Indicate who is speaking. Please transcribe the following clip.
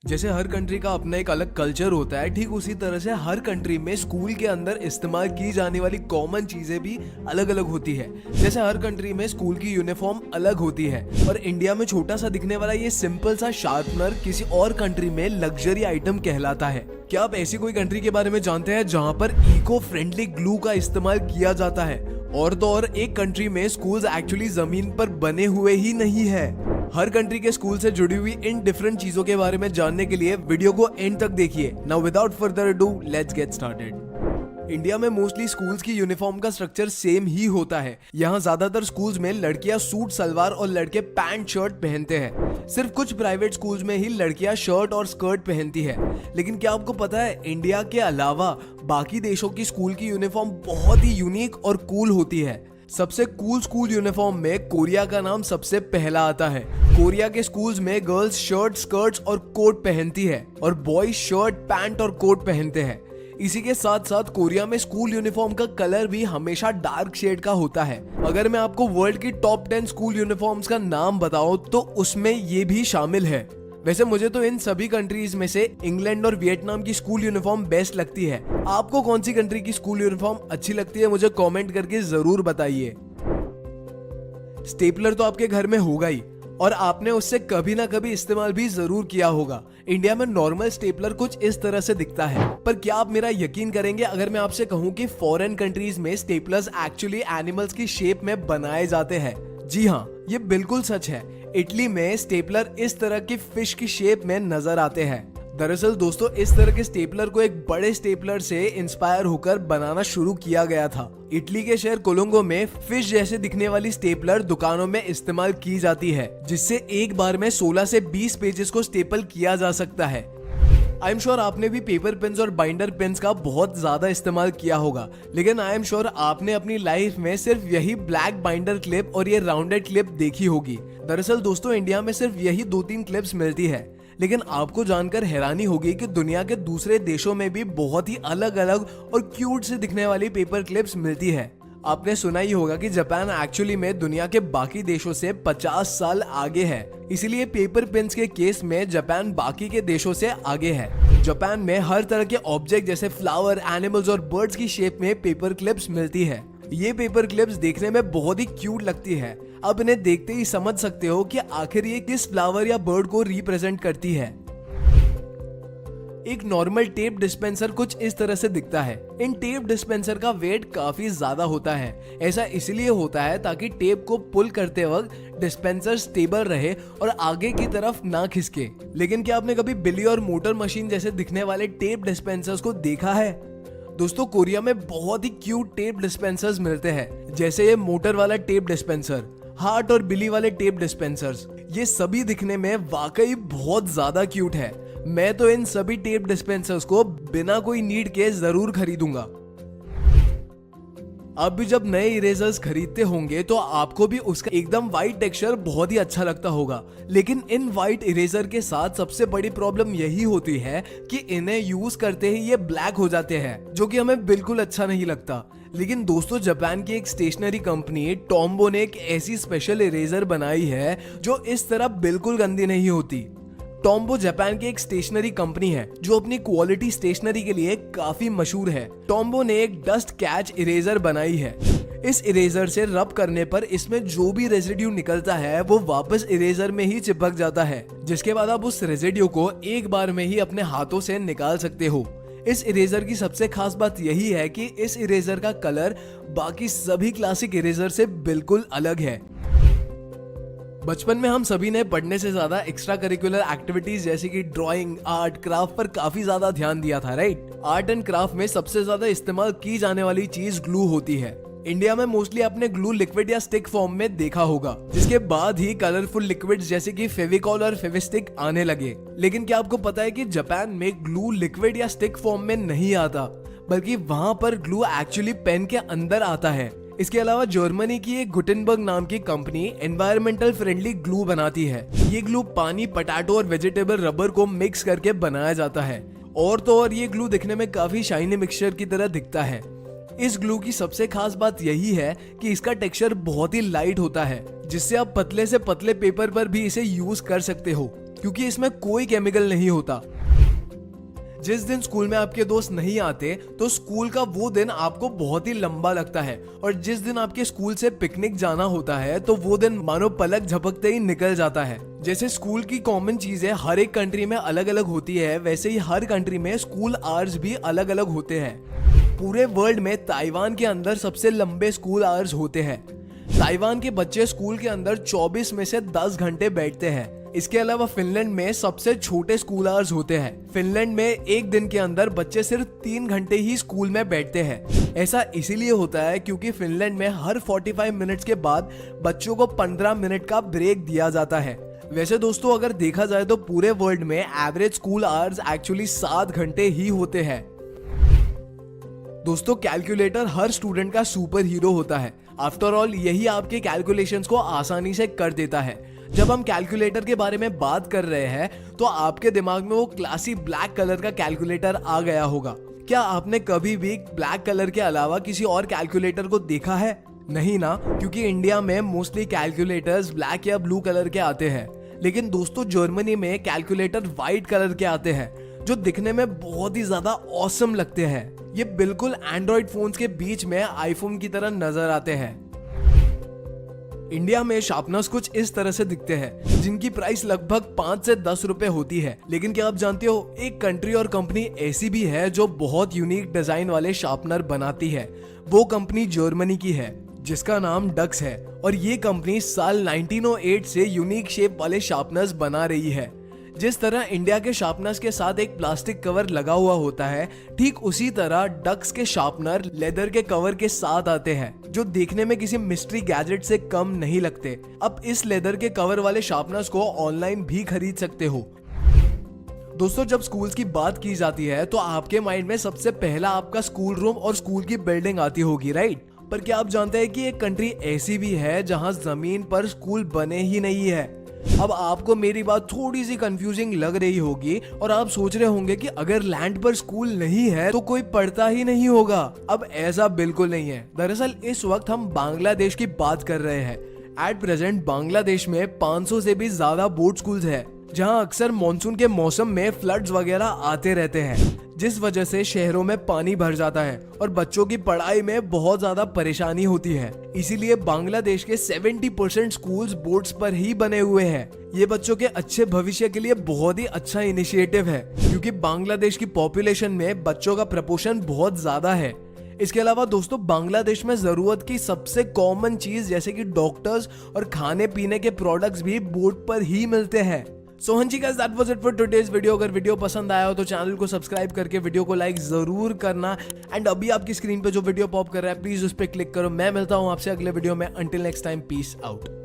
Speaker 1: जैसे हर कंट्री का अपना एक अलग कल्चर होता है, ठीक उसी तरह से हर कंट्री में स्कूल के अंदर इस्तेमाल की जाने वाली कॉमन चीजें भी अलग अलग होती है। जैसे हर कंट्री में स्कूल की यूनिफॉर्म अलग होती है और इंडिया में छोटा सा दिखने वाला ये सिंपल सा शार्पनर किसी और कंट्री में लग्जरी आइटम कहलाता है। क्या आप ऐसी कोई कंट्री के बारे में जानते हैं जहाँ पर इको फ्रेंडली ग्लू का इस्तेमाल किया जाता है? और तो और एक कंट्री में स्कूल्स एक्चुअली जमीन पर बने हुए ही नहीं है। हर कंट्री के स्कूल से जुड़ी हुई इन डिफरेंट चीजों के बारे में जानने के लिए वीडियो को एंड तक देखिए। Now without further ado let's get started. India में मोस्टली स्कूल्स की यूनिफॉर्म का स्ट्रक्चर सेम ही होता है। यहाँ ज्यादातर स्कूल्स में लड़कियां सूट सलवार और लड़के पैंट शर्ट पहनते हैं। सिर्फ कुछ प्राइवेट स्कूल्स में ही लड़कियां शर्ट और स्कर्ट पहनती है। लेकिन क्या आपको पता है, इंडिया के अलावा बाकी देशों की स्कूल की यूनिफॉर्म बहुत ही यूनिक और कूल होती है। सबसे कूल स्कूल यूनिफॉर्म में कोरिया का नाम सबसे पहला आता है। कोरिया के स्कूल्स में गर्ल्स शर्ट स्कर्ट्स और कोट पहनती है और बॉयज शर्ट पैंट और कोट पहनते हैं। इसी के साथ साथ कोरिया में स्कूल यूनिफॉर्म का कलर भी हमेशा डार्क शेड का होता है। अगर मैं आपको वर्ल्ड की टॉप 10 स्कूल यूनिफॉर्म्स का नाम बताऊं तो उसमें ये भी शामिल है। वैसे मुझे तो इन सभी कंट्रीज में से इंग्लैंड और वियतनाम की स्कूल यूनिफॉर्म बेस्ट लगती है। आपको कौन सी कंट्री की स्कूल यूनिफॉर्म अच्छी लगती है मुझे कमेंट करके जरूर बताइए। स्टेपलर तो आपके घर में होगा ही और आपने उससे कभी ना कभी इस्तेमाल भी जरूर किया होगा। इंडिया में नॉर्मल स्टेपलर कुछ इस तरह से दिखता है, पर क्या आप मेरा यकीन करेंगे अगर मैं आपसे कहूं कि फॉरेन कंट्रीज में स्टेपलर्स एक्चुअली एनिमल्स की शेप में बनाए जाते हैं? जी हाँ, ये बिल्कुल सच है। इटली में स्टेपलर इस तरह की फिश की शेप में नजर आते हैं। दरअसल दोस्तों, इस तरह के स्टेपलर को एक बड़े स्टेपलर से इंस्पायर होकर बनाना शुरू किया गया था। इटली के शहर कोलोंगो में फिश जैसे दिखने वाली स्टेपलर दुकानों में इस्तेमाल की जाती है, जिससे एक बार में 16 से 20 पेजेस को स्टेपल किया जा सकता है। आई एम श्योर आपने भी पेपर पेन्स और बाइंडर पेन्स का बहुत ज्यादा इस्तेमाल किया होगा, लेकिन आई एम श्योर आपने अपनी लाइफ में सिर्फ यही ब्लैक बाइंडर क्लिप और ये राउंडेड क्लिप देखी होगी। दरअसल दोस्तों, इंडिया में सिर्फ यही 2-3 क्लिप्स मिलती है, लेकिन आपको जानकर हैरानी होगी कि दुनिया के दूसरे देशों में भी बहुत ही अलग अलग और क्यूट से दिखने वाली पेपर क्लिप्स मिलती है। आपने सुना ही होगा कि जापान एक्चुअली में दुनिया के बाकी देशों से 50 साल आगे है, इसीलिए पेपर पेन्स के केस में जापान बाकी के देशों से आगे है। जापान में हर तरह के ऑब्जेक्ट जैसे फ्लावर, एनिमल्स और बर्ड्स की शेप में पेपर क्लिप्स मिलती है। ये पेपर क्लिप्स देखने में बहुत ही क्यूट लगती है। अब इन्हें देखते ही समझ सकते हो कि आखिर ये किस फ्लावर या बर्ड को रिप्रेजेंट करती है। एक नॉर्मल टेप डिस्पेंसर कुछ इस तरह से दिखता है। इन टेप डिस्पेंसर का वेट काफी ज्यादा होता है। ऐसा इसलिए होता है ताकि टेप को पुल करते वक्त डिस्पेंसर स्टेबल रहे और आगे की तरफ ना खिसके। लेकिन क्या आपने कभी बिल्ली और मोटर मशीन जैसे दिखने वाले टेप डिस्पेंसर्स को देखा है? दोस्तों, कोरिया में बहुत ही क्यूट टेप डिस्पेंसर्स मिलते हैं, जैसे ये मोटर वाला टेप डिस्पेंसर, हार्ट और बिल्ली वाले टेप डिस्पेंसर्स। ये सभी दिखने में वाकई बहुत ज्यादा क्यूट है। मैं तो इन सभी टेप डिस्पेंसर्स को बिना कोई नीड के जरूर खरीदूंगा। आप भी जब नए इरेजर्स खरीदते होंगे तो आपको भी उसका एकदम व्हाइट टेक्सचर बहुत ही अच्छा लगता होगा, लेकिन इन व्हाइट इरेजर के साथ सबसे बड़ी प्रॉब्लम यही होती है कि इन्हें यूज करते ही ये ब्लैक हो जाते हैं, जो कि हमें बिल्कुल अच्छा नहीं लगता। लेकिन दोस्तों, जापान की एक स्टेशनरी कंपनी टॉम्बो ने एक ऐसी स्पेशल इरेजर बनाई है जो इस तरह बिल्कुल गंदी नहीं होती। टॉम्बो जापान की एक स्टेशनरी कंपनी है जो अपनी क्वालिटी स्टेशनरी के लिए काफी मशहूर है। टॉम्बो ने एक डस्ट कैच इरेजर बनाई है। इस इरेजर से रब करने पर इसमें जो भी रेजिड्यू निकलता है वो वापस इरेजर में ही चिपक जाता है, जिसके बाद आप उस रेजिड्यू को एक बार में ही अपने हाथों से निकाल सकते हो। इस इरेजर की सबसे खास बात यही है कि इस इरेजर का कलर बाकी सभी क्लासिक इरेजर से बिल्कुल अलग है। बचपन में हम सभी ने पढ़ने से ज्यादा एक्स्ट्रा करिकुलर एक्टिविटीज जैसे कि ड्राइंग, आर्ट, क्राफ्ट पर काफी ज्यादा ध्यान दिया था, राइट? आर्ट एंड क्राफ्ट में सबसे ज्यादा इस्तेमाल की जाने वाली चीज ग्लू होती है। इंडिया में मोस्टली आपने ग्लू लिक्विड या स्टिक फॉर्म में देखा होगा, जिसके बाद ही कलरफुल लिक्विड्स जैसे कि फेविकॉल और फेविस्टिक आने लगे। लेकिन क्या आपको पता है कि जापान में ग्लू लिक्विड या स्टिक फॉर्म में नहीं आता, बल्कि वहां पर ग्लू एक्चुअली पेन के अंदर आता है। इसके अलावा जर्मनी की एक गुटेनबर्ग नाम की कंपनी एनवायरमेंटल फ्रेंडली ग्लू बनाती है। ये ग्लू पानी, पोटैटो और वेजिटेबल रबर को मिक्स करके बनाया जाता है। और तो और ये ग्लू दिखने में काफी शाइनी मिक्सचर की तरह दिखता है। इस ग्लू की सबसे खास बात यही है कि इसका टेक्सचर बहुत ही लाइट होता है, जिससे आप पतले से पतले पेपर पर भी इसे यूज कर सकते हो। क्योंकि इसमें कोई केमिकल नहीं होता। जिस दिन स्कूल में आपके दोस्त नहीं आते तो स्कूल का वो दिन आपको बहुत ही लंबा लगता है, और जिस दिन आपके स्कूल से पिकनिक जाना होता है तो वो दिन मानो पलक झपकते ही निकल जाता है। जैसे स्कूल की कॉमन चीजें हर एक कंट्री में अलग अलग होती है, वैसे ही हर कंट्री में स्कूल आवर्स भी अलग अलग होते हैं। पूरे वर्ल्ड में ताइवान के अंदर सबसे लंबे स्कूल आवर्स होते हैं। ताइवान के बच्चे स्कूल के अंदर 24 में से 10 घंटे बैठते हैं। इसके अलावा फिनलैंड में सबसे छोटे स्कूल आवर्स होते हैं। फिनलैंड में एक दिन के अंदर बच्चे सिर्फ 3 घंटे ही स्कूल में बैठते हैं। ऐसा इसीलिए होता है क्योंकि फिनलैंड में हर 45 मिनट्स के बाद बच्चों को 15 मिनट का ब्रेक दिया जाता है। वैसे दोस्तों अगर देखा जाए तो पूरे वर्ल्ड में एवरेज स्कूल आवर्स एक्चुअली 7 घंटे ही होते हैं। दोस्तों कैलकुलेटर हर स्टूडेंट का सुपर हीरो होता है। आफ्टर ऑल यही आपके कैलकुलेशंस को आसानी से कर देता है। जब हम कैलकुलेटर के बारे में बात कर रहे हैं तो आपके दिमाग में वो क्लासी ब्लैक कलर का कैलकुलेटर आ गया होगा। क्या आपने कभी भी ब्लैक कलर के अलावा किसी और कैलकुलेटर को देखा है? नहीं ना, क्योंकि इंडिया में मोस्टली कैलकुलेटर्स ब्लैक या ब्लू कलर के आते हैं। लेकिन दोस्तों जर्मनी में कैलकुलेटर व्हाइट कलर के आते हैं जो दिखने में बहुत ही ज्यादा ऑसम लगते हैं। ये बिल्कुल एंड्रॉइड फोन्स के बीच में आईफोन की तरह नजर आते हैं। इंडिया में शार्पनर्स कुछ इस तरह से दिखते हैं जिनकी प्राइस लगभग 5 से 10 रुपए होती है। लेकिन क्या आप जानते हो एक कंट्री और कंपनी ऐसी भी है जो बहुत यूनिक डिजाइन वाले शार्पनर बनाती है। वो कंपनी जर्मनी की है जिसका नाम डक्स है, और ये कंपनी साल 1908 से यूनिक शेप वाले शार्पनर्स बना रही है। जिस तरह इंडिया के शार्पनर्स के साथ एक प्लास्टिक कवर लगा हुआ होता है, ठीक उसी तरह डक्स के शार्पनर लेदर के कवर के साथ आते हैं जो देखने में किसी मिस्ट्री गैजेट से कम नहीं लगते। अब इस लेदर के कवर वाले शार्पनर्स को ऑनलाइन भी खरीद सकते हो। दोस्तों जब स्कूल्स की बात की जाती है तो आपके माइंड में सबसे पहला आपका स्कूल रूम और स्कूल की बिल्डिंग आती होगी, राइट? पर क्या आप जानते हैं कि एक कंट्री ऐसी भी है जहां जमीन पर स्कूल बने ही नहीं है। अब आपको मेरी बात थोड़ी सी कंफ्यूजिंग लग रही होगी और आप सोच रहे होंगे कि अगर लैंड पर स्कूल नहीं है तो कोई पढ़ता ही नहीं होगा। अब ऐसा बिल्कुल नहीं है। दरअसल इस वक्त हम बांग्लादेश की बात कर रहे हैं। एट प्रेजेंट बांग्लादेश में 500 से भी ज्यादा बोर्ड स्कूल्स है जहां अक्सर मॉनसून के मौसम में फ्लड्स वगैरह आते रहते हैं, जिस वजह से शहरों में पानी भर जाता है और बच्चों की पढ़ाई में बहुत ज्यादा परेशानी होती है। इसीलिए बांग्लादेश के 70% स्कूल्स बोर्ड्स पर ही बने हुए हैं। ये बच्चों के अच्छे भविष्य के लिए बहुत ही अच्छा इनिशिएटिव है क्योंकि बांग्लादेश की पॉपुलेशन में बच्चों का प्रपोर्शन बहुत ज्यादा है। इसके अलावा दोस्तों बांग्लादेश में जरूरत की सबसे कॉमन चीज जैसे कि डॉक्टर्स और खाने पीने के प्रोडक्ट्स भी बोर्ड पर ही मिलते हैं। सो हाँ जी guys, that was it for today's video. अगर वीडियो पसंद आया हो तो चैनल को सब्सक्राइब करके वीडियो को लाइक जरूर करना। एंड अभी आपकी स्क्रीन पे जो वीडियो पॉप कर रहा है प्लीज उस पर क्लिक करो। मैं मिलता हूँ आपसे अगले वीडियो में। Until next time, peace out.